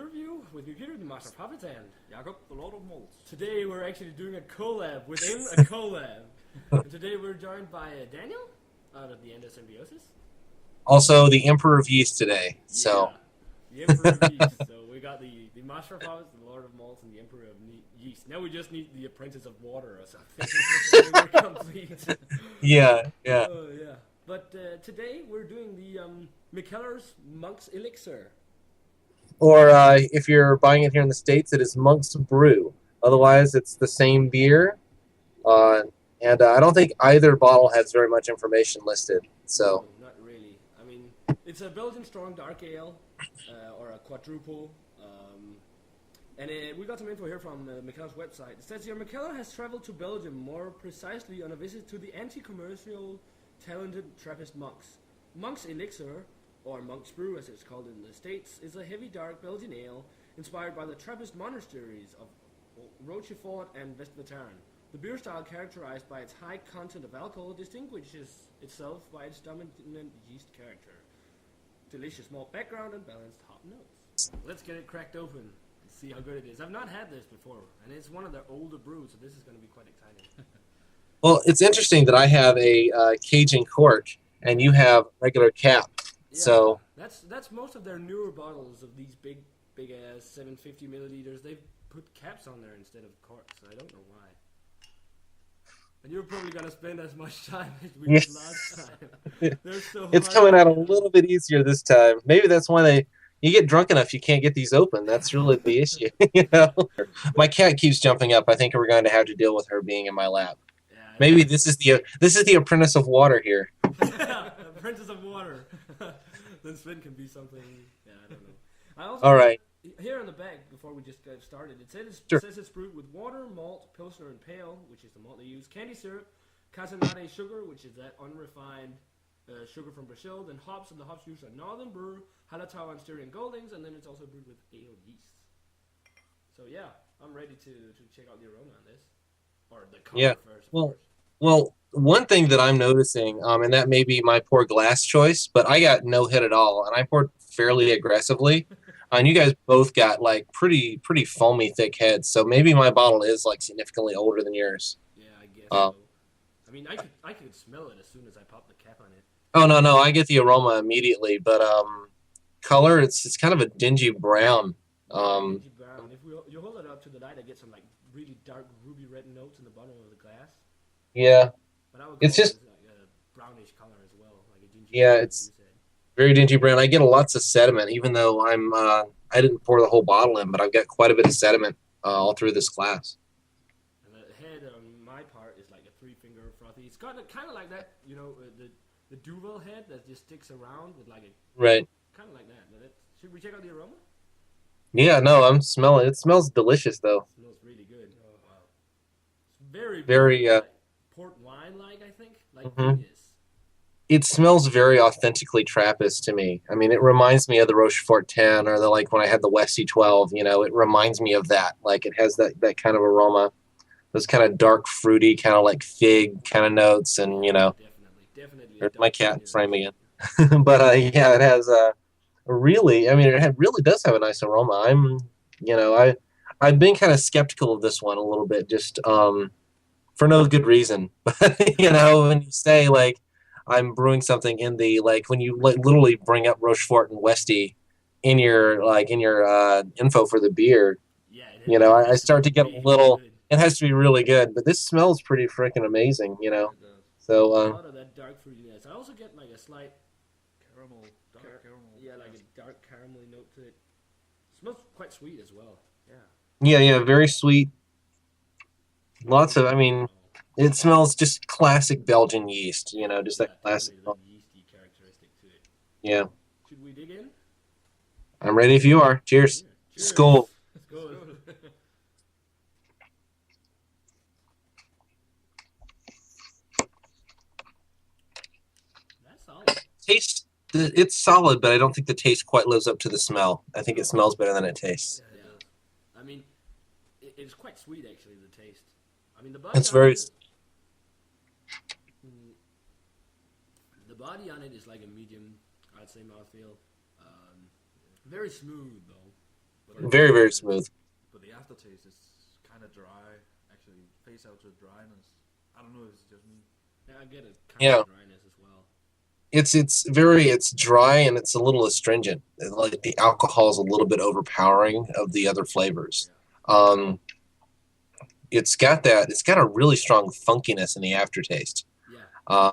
beer review with Mikkeller, the Master of Puppets, and Jakob, the Lord of Malts. Today we're actually doing a collab within a collab. And today we're joined by Daniel out of the End of Symbiosis. Also, the Emperor of Yeast today. So the Emperor of Yeast. So we got the Master of Puppets, the Lord of Malts, and the Emperor of Yeast. Now we just need the Apprentice of Water or something. We're complete. Yeah. Oh yeah. But today we're doing the Mikkeller's Monk's Elixir. Or if you're buying it here in the States, it is Monk's Brew. Otherwise, it's the same beer. And I don't think either bottle has very much information listed. So no, not really. I mean, it's a Belgian strong dark ale or a quadruple. And we got some info here from Mikkeller's website. It says here, Mikkeller has traveled to Belgium, more precisely on a visit to the anti-commercial, talented Trappist monks. Monk's Elixir, or Monk's Brew as it's called in the States, is a heavy dark Belgian ale inspired by the Trappist monasteries of Rochefort and West-Vataran. The beer style, characterized by its high content of alcohol, distinguishes itself by its dominant yeast character. Delicious malt background and balanced hop notes. Let's get it cracked open and see how good it is. I've not had this before, and it's one of their older brews, so this is going to be quite exciting. well, it's interesting that I have a Cajun cork and you have regular cap. Yeah, so that's most of their newer bottles of these big ass 750 milliliters. They've put caps on there instead of corks. I don't know why. And you're probably gonna spend as much time as we did last time. It's coming out a little bit easier this time. Maybe that's why you get drunk enough you can't get these open. That's really the issue. My cat keeps jumping up. I think we're going to have to deal with her being in my lap. Yeah, maybe this is the Apprentice of Water here. Apprentice of Water. Then Sven can be something. Yeah, I don't know. I also all right. Here on the back, before we just get started, it says it's brewed with water, malt, pilsner, and pale, which is the malt they use, candy syrup, casanate sugar, which is that unrefined sugar from Brazil, then hops, and the hops used are Northern Brew, Hallertau, and Styrian Goldings, and then it's also brewed with ale yeast. So yeah, I'm ready to check out the aroma on this, or the color first. Well, one thing that I'm noticing, and that may be my poor glass choice, but I got no hit at all, and I poured fairly aggressively. And you guys both got like pretty foamy thick heads, so maybe my bottle is like significantly older than yours. Yeah, I guess so. I mean, I could smell it as soon as I pop the cap on it. Oh no, I get the aroma immediately, but color it's kind of a dingy brown. Dingy brown. If you hold it up to the light, I get some like really dark ruby red notes in the bottom of the glass. Yeah, but I would it's just like a brownish color as well, like a dingy. Yeah, it's very dingy brown. I get lots of sediment, even though I didn't pour the whole bottle in, but I've got quite a bit of sediment all through this glass. And the head on my part is like a 3-finger frothy. It's got kind of like that, the Duvel head that just sticks around with like a right. Kind of like that. Should we check out the aroma? Yeah, no, I'm smelling. It smells delicious though. It smells really good. Oh wow, it's very port wine like, I think, like mm-hmm. It smells very authentically Trappist to me. I mean, it reminds me of the Rochefort 10 or like when I had the Westie 12, it reminds me of that. Like it has that kind of aroma, those kind of dark, fruity, kind of like fig kind of notes. And, definitely. There's my cat in frame again. But yeah, it has it really does have a nice aroma. I've been kind of skeptical of this one a little bit, just for no good reason. But, when you say like, I'm brewing something in the when you literally bring up Rochefort and Westie in your info for the beer. Yeah, I start to get a little. Good. It has to be really good, but this smells pretty freaking amazing. So a lot of that dark fruitiness. I also get like a slight dark caramel. Yeah, like a dark caramel note to it. It smells quite sweet as well. Yeah. Yeah, very sweet. Lots of. It smells just classic Belgian yeast, just that classic. Yeasty characteristic to it. Yeah. Should we dig in? I'm ready if you are. Cheers. Cheers. Skål. Skål. That's solid. It's solid, but I don't think the taste quite lives up to the smell. I think it smells better than it tastes. Yeah. I mean, it's quite sweet actually, the taste. I mean, the body. It's very. The body on it is like a medium, I'd say, mouthfeel. Very smooth though, But Very, very smooth. but the aftertaste is kind of dry. Actually, fades out to dryness. I don't know if it's just me. Yeah, I get it. Kind Yeah. of dryness as well. It's dry and it's a little astringent. Like the alcohol is a little bit overpowering of the other flavors. Yeah. Um, it's got a really strong funkiness in the aftertaste. Yeah. Uh,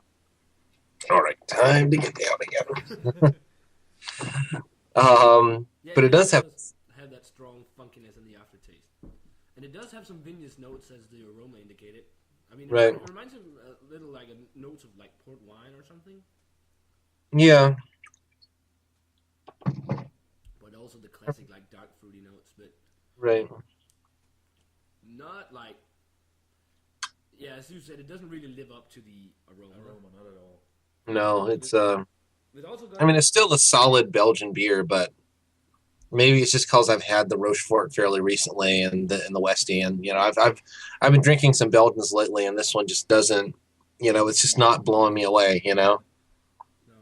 all right, time to get down again. Yeah, But it does have have that strong funkiness in the aftertaste, and it does have some vinous notes, as the aroma indicated. I mean, right. it reminds me a little like a notes of like port wine or something, Yeah, but also the classic like dark fruity notes, but right. not like, yeah, as you said, it doesn't really live up to the aroma. Aroma, not at all. No, it's It also got, I mean, it's still a solid Belgian beer, but maybe it's just because I've had the Rochefort fairly recently and in the West End. You know, I've been drinking some Belgians lately, and this one just doesn't. You know, it's just not blowing me away. You know. no.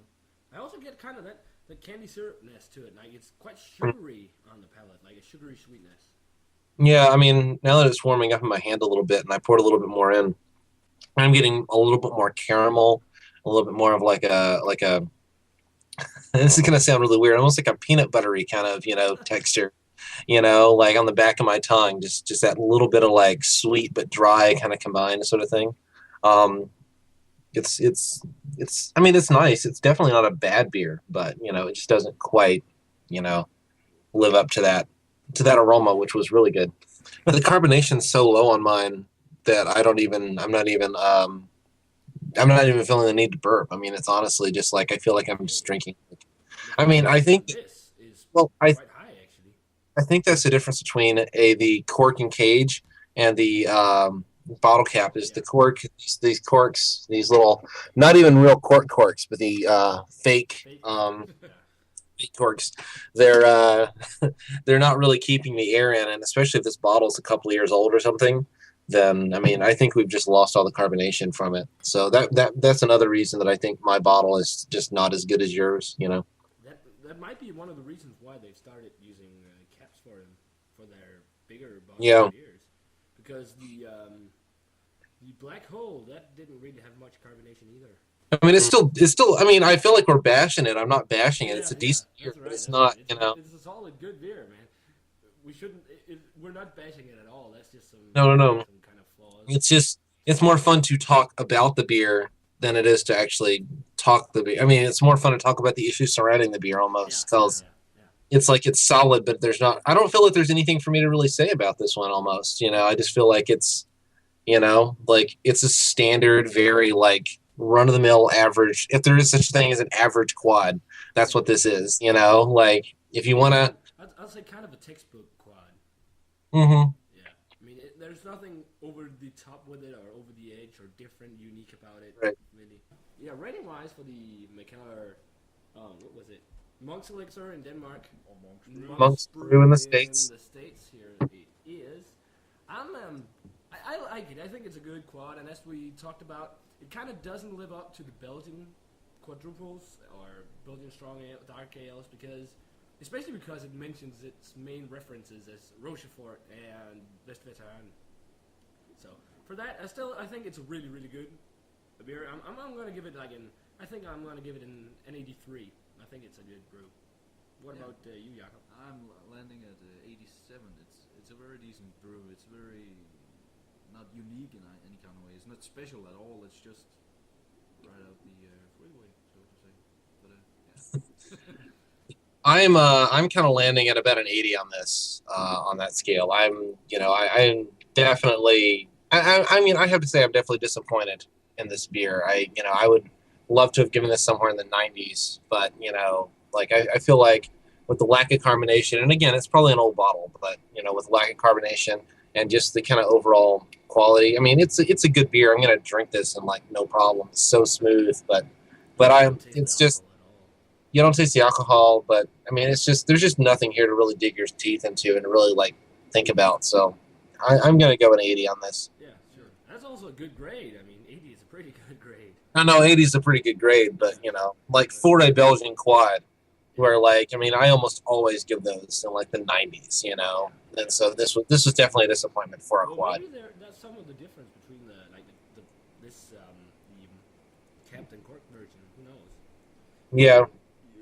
I also get kind of that candy syrupness to it, like it's quite sugary on the palate, like a sugary sweetness. Yeah, I mean, now that it's warming up in my hand a little bit, and I poured a little bit more in, I'm getting a little bit more caramel, a little bit more of like a. This is gonna sound really weird, almost like a peanut buttery kind of texture. Like on the back of my tongue, just that little bit of like sweet but dry kind of combined sort of thing. Um, it's I mean it's nice. It's definitely not a bad beer, but it just doesn't quite you know live up to that aroma, which was really good. But the carbonation's so low on mine that I'm not even feeling the need to burp. I mean, it's honestly just like I feel like I'm just drinking. The I mean, I carbonation on think this is well, quite high actually. I think that's the difference between the cork and cage and the bottle cap. Is Yeah. the cork these corks, these little, not even real corks, but the fake Fake. Yeah. fake corks. They're they're not really keeping the air in, and especially if this bottle's a couple of years old or something. Then I mean, I think we've just lost all the carbonation from it. So that's another reason that I think my bottle is just not as good as yours. That might be one of the reasons why they've started using caps for their bigger Yeah. bottle beers, because the black hole that didn't really have much carbonation either. I mean, it's still. I mean, I feel like we're bashing it. I'm not bashing it. It's a decent beer, That's but right. it's That's not. right. It's a solid, good beer, man. We shouldn't. We're not bashing it at all. That's just some No. some kind of flaws. It's more fun to talk about the beer than it is to actually talk the beer. I mean, it's more fun to talk about the issues surrounding the beer almost because it's like it's solid, but there's not. I don't feel like there's anything for me to really say about this one. Almost, I just feel like it's, like it's a standard, very like run of the mill average. If there is such a thing as an average quad, that's what this is. Like if you want to. I'd say kind of a textbook quad. Mm-hmm. Yeah, I mean, there's nothing over the top with it or over the edge or different, unique about it. Right. Really. Yeah, rating wise for the Mikkeller, what was it? Monk's Elixir in Denmark. Or Monk's Brew in the States. In the States here it is. I like it. I think it's a good quad, and as we talked about, it kind of doesn't live up to the Belgian quadruples or Belgian strong ale, dark ales especially because it mentions its main references as Rochefort and Westveteran. So for that, I think it's a really, really good beer. I'm going to give it I'm going to give it an 83. I think it's a good brew. What about you, Jakob? I'm landing at 87. It's a very decent brew. It's very not unique in any kind of way. It's not special at all. It's just right out the freeway, so to say. But yeah. I'm kind of landing at about an 80 on this on that scale. I'm definitely. I mean, I have to say I'm definitely disappointed in this beer. I would love to have given this somewhere in the 90s, but like I feel like with the lack of carbonation, and again, it's probably an old bottle, but with lack of carbonation and just the kind of overall quality, I mean, it's a good beer. I'm gonna drink this and like no problem. It's so smooth, but it's just. You don't taste the alcohol, but I mean, there's just nothing here to really dig your teeth into and really like think about. So I'm going to go an 80 on this. Yeah, sure. That's also a good grade. I mean, 80 is a pretty good grade. I know 80 is a pretty good grade, but like for a Belgian quad, Where like, I mean, I almost always give those in like the 90s, And so this was definitely a disappointment for a Well, quad. maybe that's some of the difference between the Captain Cork version. Who knows? Yeah,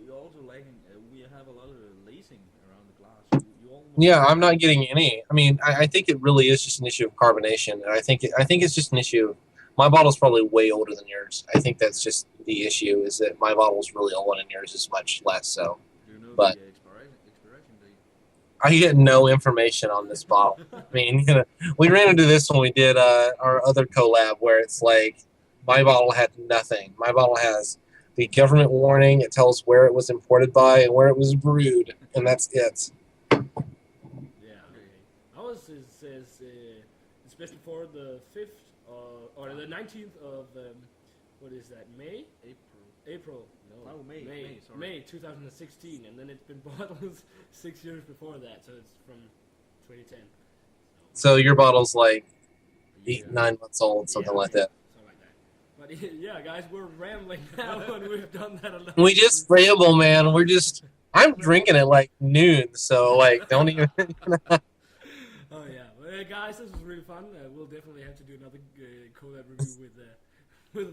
You're also lacking. We have a lot of lacing around the glass. You almost. yeah, I'm not getting any. I mean, I think it really is just an issue of carbonation, and I think it's just an issue. My bottle's probably way older than yours. I think that's just the issue is that my bottle's really old and yours is much less so. Do you know But the expiration date? I get no information on this bottle. I mean, we ran into this when we did our other collab where it's like my bottle had nothing. My bottle has the government warning. It tells where it was imported by and where it was brewed, and that's it. Yeah. Okay. Ours says especially for the 5th or the 19th of what is that? May? April. No. Oh, May. Sorry. May 2016, and then it's been bottled 6 years before that, so it's from 2010. So your bottle's like Yeah. 9 months old, something like that. Something like that. But yeah, guys, we're rambling now, and we've done that a lot. We just ramble, man. I'm drinking at like noon, so like don't even. Oh yeah, well, guys, this was really fun. We'll definitely have to do another collab review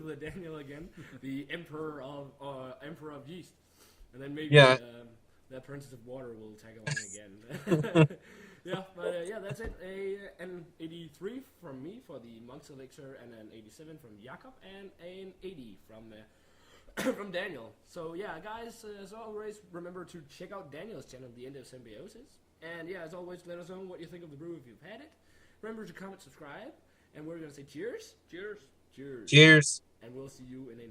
with Daniel again, the Emperor of Yeast, and then maybe the Princess of Water will tag along again. Yeah, but yeah, that's it. An 83 from me for the Malts Elixir, and an 87 from Jakob, and an 80 from Daniel. So yeah, guys, as always, remember to check out Daniel's channel, The End of Symbiosis. And yeah, as always, let us know what you think of the brew if you've had it. Remember to comment, subscribe, and we're gonna say cheers. Cheers. Cheers. Cheers. And we'll see you in a